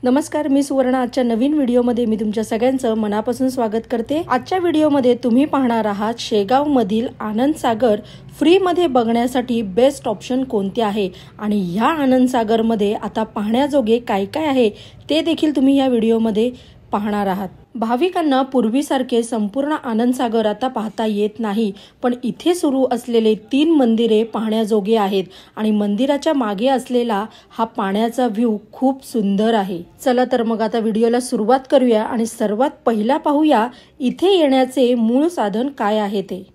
नमस्कार, मी सुवर्ण. आजच्या नवीन व्हिडिओमध्ये मी तुमच्या सगळ्यांचं मनापासून स्वागत करते. आजच्या व्हिडिओमध्ये तुम्ही पाहणार आहात शेगाव मधील आनंद सागर फ्री मध्ये बघण्यासाठी बेस्ट ऑप्शन कोणते आहे आणि ह्या आनंद सागर मध्ये आता पाहण्याजोगे काय काय आहे ते देखील तुम्ही या व्हिडिओमध्ये पाहणार आहात. भाविकांना पूर्वीसारखे संपूर्ण आनंद सागर आता पाहता येत नाही, पण इथे सुरू असलेले 3 मंदिरे पाहण्याजोगे आहेत आणि मंदिराच्या मागे असलेला हा पाण्याचा व्ह्यू खूप सुंदर आहे. चला तर मग आता व्हिडिओला सुरुवात करूया आणि सर्वात पहिला पाहूया इथे येण्याचे मूळ साधन काय आहे ते.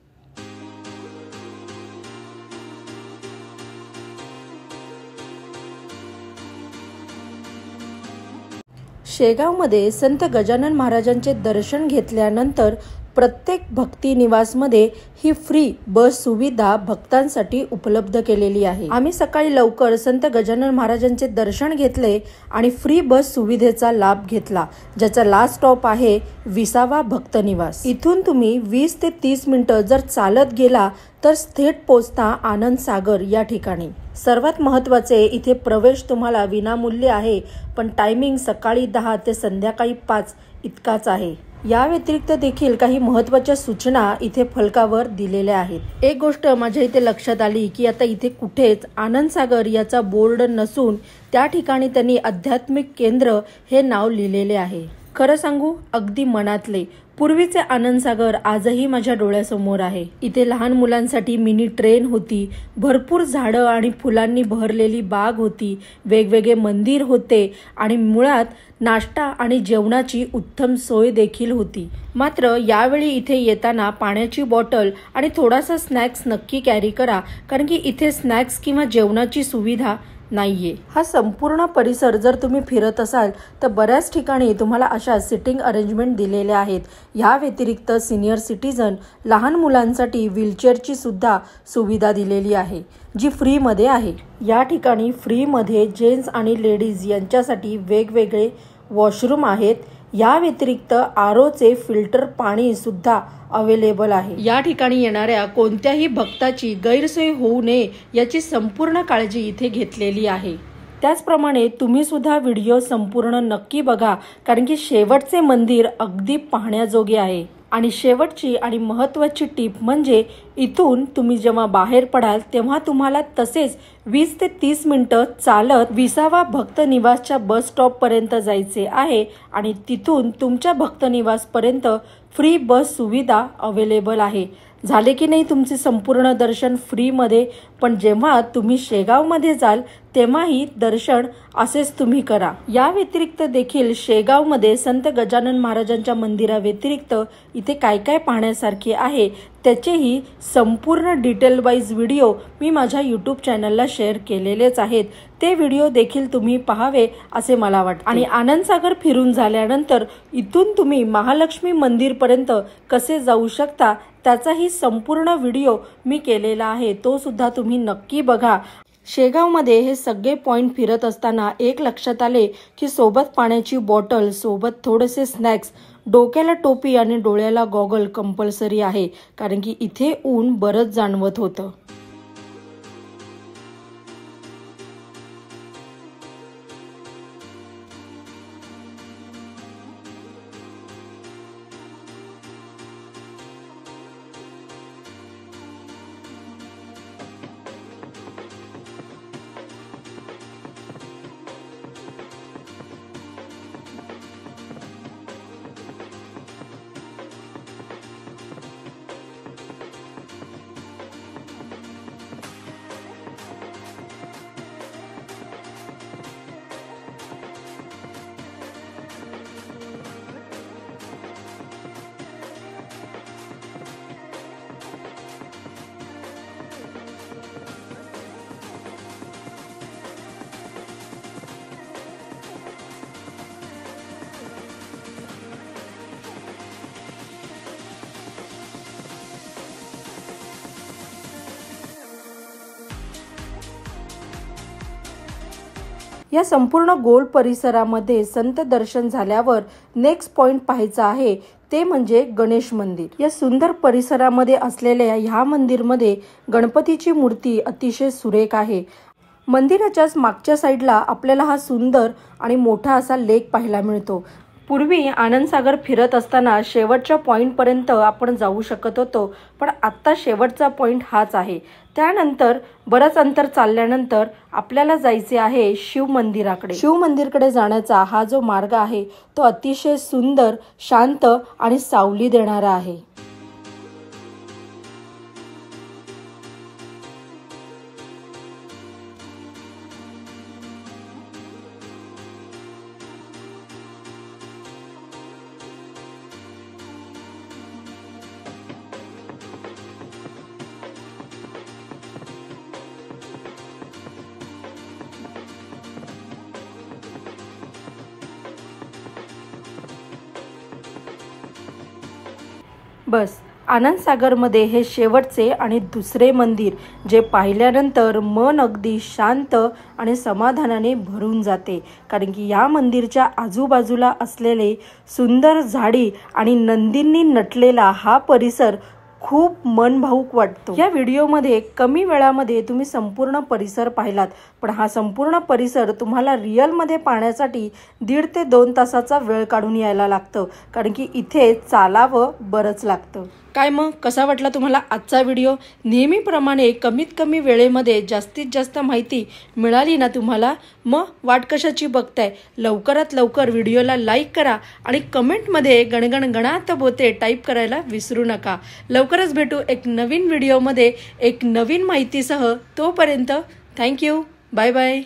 शेगावमध्ये संत गजानन महाराजांचे दर्शन घेतल्यानंतर प्रत्येक भक्ती निवासमध्ये ही फ्री बस सुविधा भक्तांसाठी उपलब्ध केलेली आहे. आम्ही सकाळी लवकर संत गजानन महाराजांचे दर्शन घेतले आणि फ्री बस सुविधेचा लाभ घेतला, ज्याचा लास्ट स्टॉप आहे 20वा भक्त निवास. इथून तुम्ही 20 ते 30 मिनिटं जर चालत गेला तर थेट पोहोचता आनंद सागर या ठिकाणी. सर्वात महत्त्वाचे इथे प्रवेश तुम्हाला विनामूल्य आहे, पण टायमिंग सकाळी 10 ते संध्याकाळी 5 इतकाच आहे. या व्यतिरिक्त देखील काही महत्त्वाच्या सूचना इथे फलकावर दिलेल्या आहेत. एक गोष्ट माझ्या इथे लक्षात आली की आता इथे कुठेच आनंद सागर याचा बोर्ड नसून त्या ठिकाणी त्यांनी आध्यात्मिक केंद्र हे नाव लिहिलेले आहे. खरं सांगू, अगदी मनातले. पूर्वीचे आनंद सागर आजही माझ्या डोळ्यासमोर आहे. इथे लहान मुलांसाठी मिनी ट्रेन होती, भरपूर झाडं आणि फुलांनी बहरलेली बाग होती, वेगवेगळे मंदिर होते आणि मुळात नाश्ता आणि जेवणाची उत्तम सोय देखील होती. मात्र यावेळी इथे येताना पाण्याची बॉटल आणि थोडासा स्नॅक्स नक्की कॅरी करा, कारण की इथे स्नॅक्स किंवा जेवणाची सुविधा नाहीये. हा संपूर्ण परिसर जर तुम्ही फिरत असाल तर बऱ्याच ठिकाणी तुम्हाला अशा सिटिंग अरेंजमेंट दिलेल्या आहेत. या व्यतिरिक्त सिनियर सिटीजन, लहान मुलांसाठी व्हीलचेअरची सुद्धा सुविधा दिलेली आहे, जी फ्रीमध्ये आहे. या ठिकाणी फ्रीमध्ये जेंट्स आणि लेडीज यांच्यासाठी वेगवेगळे वॉशरूम आहेत. या व्यतिरिक्त आरोचे फिल्टर पाणी सुद्धा अवेलेबल आहे. या ठिकाणी येणाऱ्या कोणत्याही भक्ताची गैरसोय होऊ नये याची संपूर्ण काळजी इथे घेतलेली आहे. त्याचप्रमाणे तुम्ही सुद्धा व्हिडिओ संपूर्ण नक्की बघा, कारण की शेवटचे मंदिर अगदी पाहण्याजोगे आहे. आणि शेवटची आणि महत्त्वाची टीप म्हणजे इथून तुम्ही जेव्हा बाहेर पडाल तेव्हा तुम्हाला तसेच 20 ते 30 मिनिटं चालत 20वा भक्त निवासच्या बस स्टॉप पर्यंत जायचे आहे आणि तिथून तुमच्या भक्त निवास पर्यंत फ्री बस सुविधा अवेलेबल आहे. झाले की नाही तुमचे संपूर्ण दर्शन फ्रीमध्ये. पण जेव्हा तुम्ही शेगावमध्ये जाल तेव्हाही दर्शन असेच तुम्ही करा. या व्यतिरिक्त देखील शेगावमध्ये संत गजानन महाराजांच्या मंदिरा व्यतिरिक्त इथे काय काय पाहण्यासारखे आहे त्याचेही संपूर्ण डिटेल वाईज व्हिडिओ मी माझ्या यूट्यूब चॅनलला शेअर केलेलेच आहेत. ते व्हिडिओ देखील तुम्ही पाहावे असे मला वाटते. आणि आनंद सागर फिरून झाल्यानंतर इथून तुम्ही महालक्ष्मी मंदिरपर्यंत कसे जाऊ शकता त्याचाही संपूर्ण व्हिडिओ मी केलेला आहे, तो सुद्धा तुम्ही नक्की बघा. शेगावमध्ये हे सगळे पॉइंट फिरत असताना एक लक्षात आले की सोबत पाण्याची बॉटल, सोबत थोडेसे स्नॅक्स, डोक्याला टोपी आणि डोळ्याला गॉगल कंपल्सरी आहे, कारण की इथे ऊन बरंच जाणवत होतं. या संपूर्ण गोल परिसरामध्ये संत दर्शन झाल्यावर नेक्स्ट पॉइंट पाहायचा आहे ते म्हणजे गणेश मंदिर. या सुंदर परिसरामध्ये असलेल्या ह्या मंदिरमध्ये गणपतीची मूर्ती अतिशय सुरेख आहे. मंदिराच्याच मागच्या साईडला आपल्याला हा सुंदर आणि मोठा असा लेक पाहायला मिळतो। पूर्वी आनंदसागर फिरत असताना शेवटच्या पॉईंटपर्यंत आपण जाऊ शकत होतो, पण आत्ता शेवटचा पॉईंट हाच आहे। त्यानंतर बरंच अंतर चालल्यानंतर आपल्याला जायचे आहे शिव मंदिराकडे। शिव मंदिरकडे जाण्याचा हा जो मार्ग आहे तो अतिशय सुंदर, शांत आणि सावली देणारा आहे। बस आनंदसागरमध्ये हे शेवटचे आणि दुसरे मंदिर जे पाहिल्यानंतर मन अगदी शांत आणि समाधानाने भरून जाते, कारण की या मंदिरच्या आजूबाजूला असलेले सुंदर झाडी आणि नंदींनी नटलेला हा परिसर खूप मनभावूक वाटतो। या व्हिडिओमध्ये कमी वेळामध्ये तुम्ही संपूर्ण परिसर पाहिलात, पण हा संपूर्ण परिसर तुम्हाला रिअलमध्ये पाहण्यासाठी 1.5 ते 2 तासाचा वेळ काढून यायला लागतं, कारण की इथे चालावं बरंच लागतं। काय मग कसा वाटला तुम्हाला आजचा व्हिडिओ? नेहमीप्रमाणे कमीत कमी वेळेमध्ये जास्तीत जास्त माहिती मिळाली ना तुम्हाला? मग वाट कशाची बघताय? लवकरात लवकर व्हिडिओला लाईक करा आणि कमेंटमध्ये गणगण गणात बोते टाईप करायला विसरू नका। लवकरच भेटू एक नवीन व्हिडिओमध्ये एक नवीन माहितीसह। तोपर्यंत थँक्यू, बाय बाय।